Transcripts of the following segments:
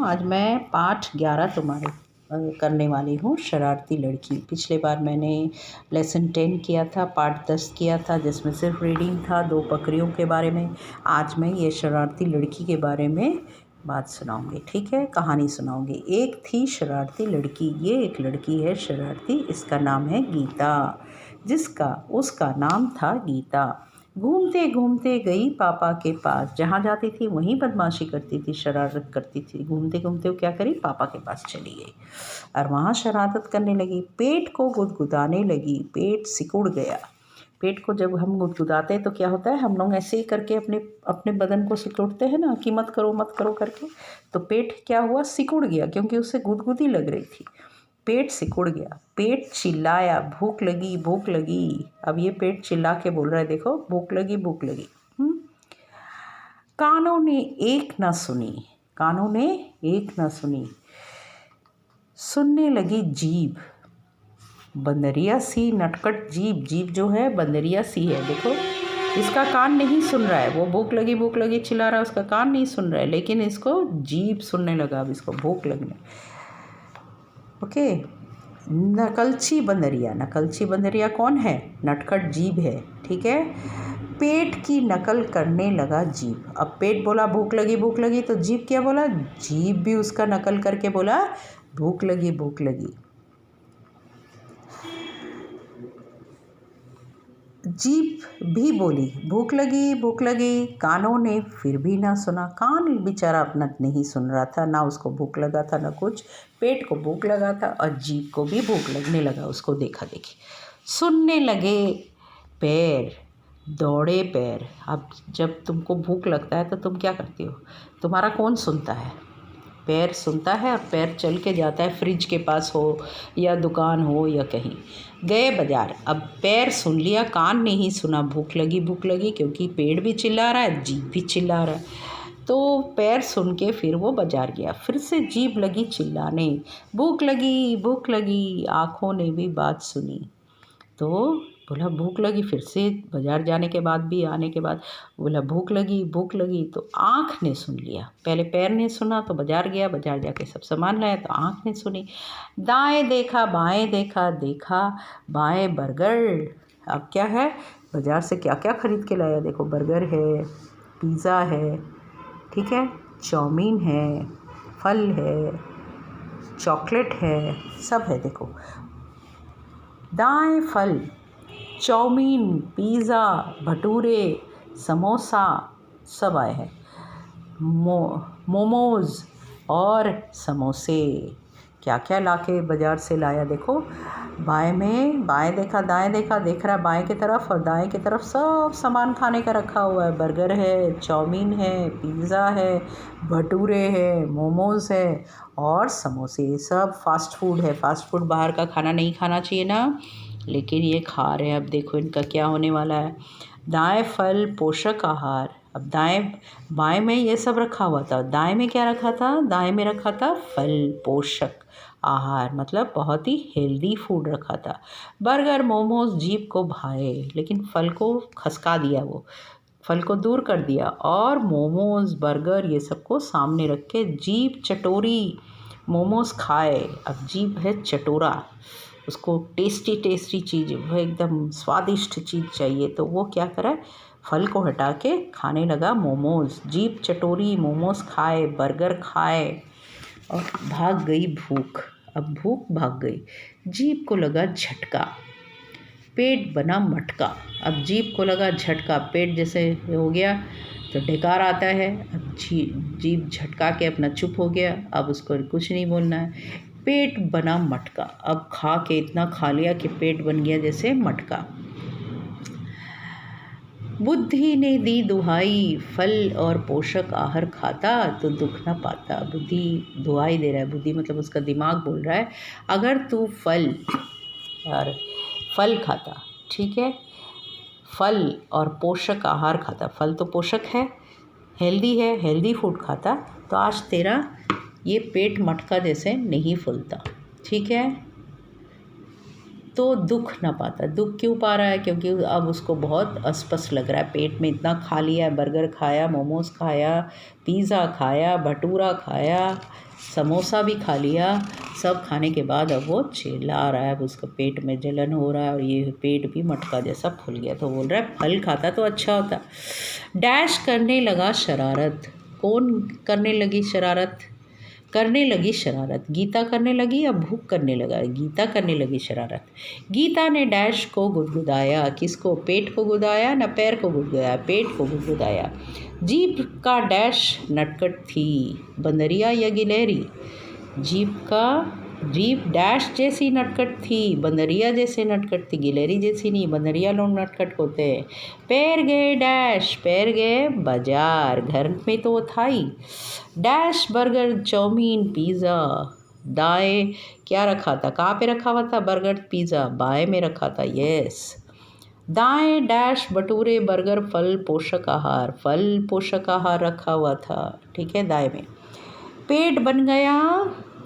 आज मैं पाठ 11 तुम्हारे करने वाली हूँ, शरारती लड़की। पिछले बार मैंने लेसन 10 किया था, पाठ 10 किया था, जिसमें सिर्फ रीडिंग था 2 बकरियों के बारे में। आज मैं ये शरारती लड़की के बारे में बात सुनाऊंगी, ठीक है, कहानी सुनाऊंगी। एक थी शरारती लड़की। ये एक लड़की है शरारती, इसका नाम है गीता, उसका नाम था गीता। घूमते घूमते गई पापा के पास। जहाँ जाती थी वहीं बदमाशी करती थी, शरारत करती थी। घूमते घूमते वो क्या करी, पापा के पास चली गई और वहाँ शरारत करने लगी। पेट को गुदगुदाने लगी, पेट सिकुड़ गया। पेट को जब हम गुदगुदाते हैं तो क्या होता है, हम लोग ऐसे ही करके अपने अपने बदन को सिकुड़ते हैं ना, कि मत करो करके। तो पेट क्या हुआ, सिकुड़ गया, क्योंकि उसे गुदगुदी लग रही थी। पेट सिकुड़ गया। पेट चिल्लाया, भूख लगी भूख लगी। अब ये पेट चिल्ला के बोल रहा है, देखो भूख लगी भूख लगी। कानों ने एक न सुनी। सुनने लगी जीभ, बंदरिया सी नटखट जीभ जो है बंदरिया सी है। देखो इसका कान नहीं सुन रहा है, वो भूख लगी चिल्ला रहा है, उसका कान नहीं सुन रहा है, लेकिन इसको जीभ सुनने लगा। अब इसको भूख लगने। ओके, नकलची बंदरिया कौन है, नटखट जीभ है, ठीक है। पेट की नकल करने लगा जीभ। अब पेट बोला भूख लगी, तो जीभ क्या बोला, जीभ भी उसका नकल करके बोला भूख लगी। जीभ भी बोली भूख लगी। कानों ने फिर भी ना सुना। कान बेचारा अपना नहीं सुन रहा था, ना उसको भूख लगा था ना कुछ। पेट को भूख लगा था और जीभ को भी भूख लगने लगा, उसको देखा देखी। सुनने लगे पैर, दौड़े पैर। अब जब तुमको भूख लगता है तो तुम क्या करती हो, तुम्हारा कौन सुनता है, पैर सुनता है, और पैर चल के जाता है, फ्रिज के पास हो या दुकान हो या कहीं। गए बाजार। अब पैर सुन लिया, कान नहीं सुना, भूख लगी, क्योंकि पेट भी चिल्ला रहा है, जीभ भी चिल्ला रहा है। तो पैर सुन के फिर वो बाजार गया। फिर से जीभ लगी चिल्लाने, भूख लगी। आँखों ने भी बात सुनी, तो बोला भूख लगी। फिर से बाज़ार जाने के बाद भी, आने के बाद बोला भूख लगी। तो आँख ने सुन लिया, पहले पैर ने सुना तो बाज़ार गया, बाज़ार जाके सब सामान लाया तो आँख ने सुनी। दाएं देखा बाएं देखा बाएं बर्गर। अब क्या है, बाज़ार से क्या क्या खरीद के लाया, देखो बर्गर है, पिज़्ज़ा है, ठीक है, चाउमीन है, फल है, चॉकलेट है, सब है। देखो दाएं फल, चाउमीन, पिज़्ज़ा, भटूरे, समोसा सब आए हैं, मोमोज़ और समोसे। क्या क्या लाके बाज़ार से लाया, देखो बाएं देखा दाएं देखा, देख रहा है बाएं की तरफ, और दाएं की तरफ सब सामान खाने का रखा हुआ है। बर्गर है, चाउमीन है, पिज़्ज़ा है, भटूरे है, मोमोज़ है और समोसे। सब फास्ट फूड है। फास्ट फूड बाहर का खाना नहीं खाना चाहिए ना, लेकिन ये खा रहे हैं। अब देखो इनका क्या होने वाला है। दाएं फल पोषक आहार। अब बाएं में ये सब रखा हुआ था, दाएं में क्या रखा था, दाएं में रखा था फल पोषक आहार, मतलब बहुत ही हेल्दी फूड रखा था। बर्गर मोमोज जीभ को भाए, लेकिन फल को खसका दिया, वो फल को दूर कर दिया, और मोमोज बर्गर ये सबको सामने रख के जीभ चटोरी, मोमोज खाए। अब जीभ है चटोरा, उसको टेस्टी चीज़, वो एकदम स्वादिष्ट चीज़ चाहिए, तो वो क्या करा, फल को हटा के खाने लगा मोमोज़। जीभ चटोरी, मोमोज़ खाए, बर्गर खाए और भाग गई भूख। अब भूख भाग गई। जीभ को लगा झटका, पेट बना मटका। अब जीभ को लगा झटका, पेट जैसे हो गया तो डकार आता है। अब जीभ झटका के अपना चुप हो गया, अब उसको कुछ नहीं बोलना है। पेट बना मटका। अब खा के इतना खा लिया कि पेट बन गया जैसे मटका। बुद्धि ने दी दुहाई, फल और पोषक आहार खाता तो दुख न पाता। बुद्धि दुहाई दे रहा है, बुद्धि मतलब उसका दिमाग बोल रहा है, अगर तू फल खाता, ठीक है, फल और पोषक आहार खाता, फल तो पोषक है, हेल्दी फूड खाता, तो आज तेरा ये पेट मटका जैसे नहीं फूलता, ठीक है। तो दुख ना पाता। दुख क्यों पा रहा है? क्योंकि अब उसको बहुत अस्पष्ट लग रहा है, पेट में इतना खा लिया है, बर्गर खाया, मोमोज़ खाया, पिज़्ज़ा खाया, भटूरा खाया, समोसा भी खा लिया। सब खाने के बाद अब वो चिल्ला रहा है, अब उसका पेट में जलन हो रहा है और ये पेट भी मटका जैसा फूल गया। तो बोल रहा है फल खाता तो अच्छा होता। डैश करने लगा शरारत। कौन करने लगी शरारत? करने लगी शरारत। गीता करने लगी या भूख करने लगा? गीता करने लगी शरारत। गीता ने डैश को गुदगुदाया। किसको? पेट को गुदाया ना पैर को गुदगुदाया? पेट को गुदगुदाया। जीभ का डैश नटखट थी, बंदरिया या गिलहरी? जीभ डैश जैसी नटखट थी, बंदरिया जैसे नटखट थी, गिलहरी जैसी नहीं। बंदरिया लोग नटखट होते हैं। पैर गए डैश, पैर गए बाजार, घर में तो वो था ही। Dash burger, chow mein, pizza. दाएं क्या रखा था? कहाँ पे रखा हुआ था बर्गर पिज़्ज़ा? बाएं में रखा था, यस। दाएं डैश बटूरे, बर्गर, फल, पोषक आहार। फल पोषक आहार रखा हुआ था, ठीक है, दाएं में। पेट बन गया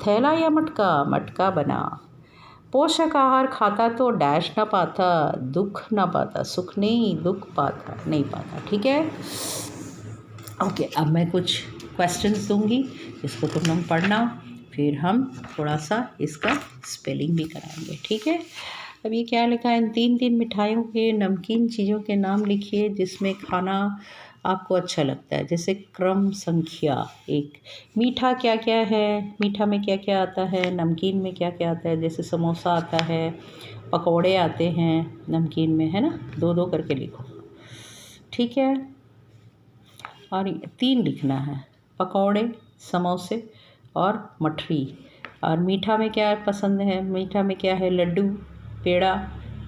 थैला या मटका? मटका बना। पोषक आहार खाता तो डैश ना पाता, दुख ना पाता। सुख नहीं, दुख पाता, नहीं पाता, ठीक है। ओके, अब मैं कुछ क्वेश्चंस दूंगी, इसको तुम लोग पढ़ना, फिर हम थोड़ा सा इसका स्पेलिंग भी कराएंगे, ठीक है। अब ये क्या लिखा है? 3 मिठाइयों के, नमकीन चीज़ों के नाम लिखिए जिसमें खाना आपको अच्छा लगता है। जैसे क्रम संख्या 1। मीठा क्या क्या है? मीठा में क्या क्या आता है? नमकीन में क्या क्या आता है? जैसे समोसा आता है, पकौड़े आते हैं नमकीन में, है ना? 2 करके लिखो, ठीक है। और 3 लिखना है, पकौड़े, समोसे और मठरी। और मीठा में क्या पसंद है? मीठा में क्या है? लड्डू, पेड़ा,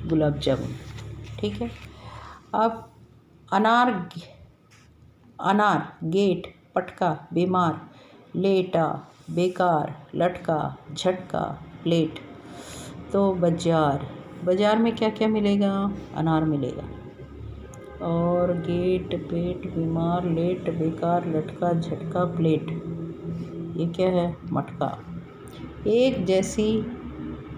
गुलाब जामुन, ठीक है। अब अनार, गेट, पटका, बीमार, लेटा, बेकार, लटका, झटका, प्लेट। तो बाजार में क्या क्या मिलेगा? अनार मिलेगा। और गेट, पेट, बीमार, लेट, बेकार, लटका, झटका, प्लेट, ये क्या है? मटका। एक जैसी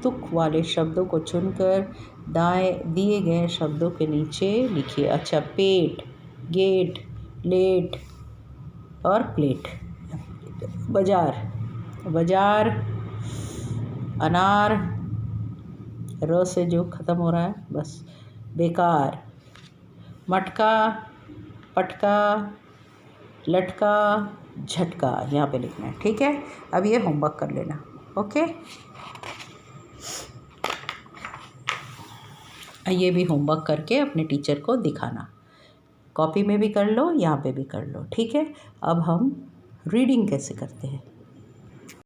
तुक वाले शब्दों को चुनकर दाएं दिए गए शब्दों के नीचे लिखिए। अच्छा, पेट, गेट, लेट और प्लेट। बाजार, अनार, र से जो ख़त्म हो रहा है बस, बेकार, मटका, पटका, लटका, झटका, यहाँ पे लिखना है, ठीक है। अब ये होमवर्क कर लेना, ओके। ये भी होमवर्क करके अपने टीचर को दिखाना। कॉपी में भी कर लो, यहाँ पे भी कर लो, ठीक है। अब हम रीडिंग कैसे करते हैं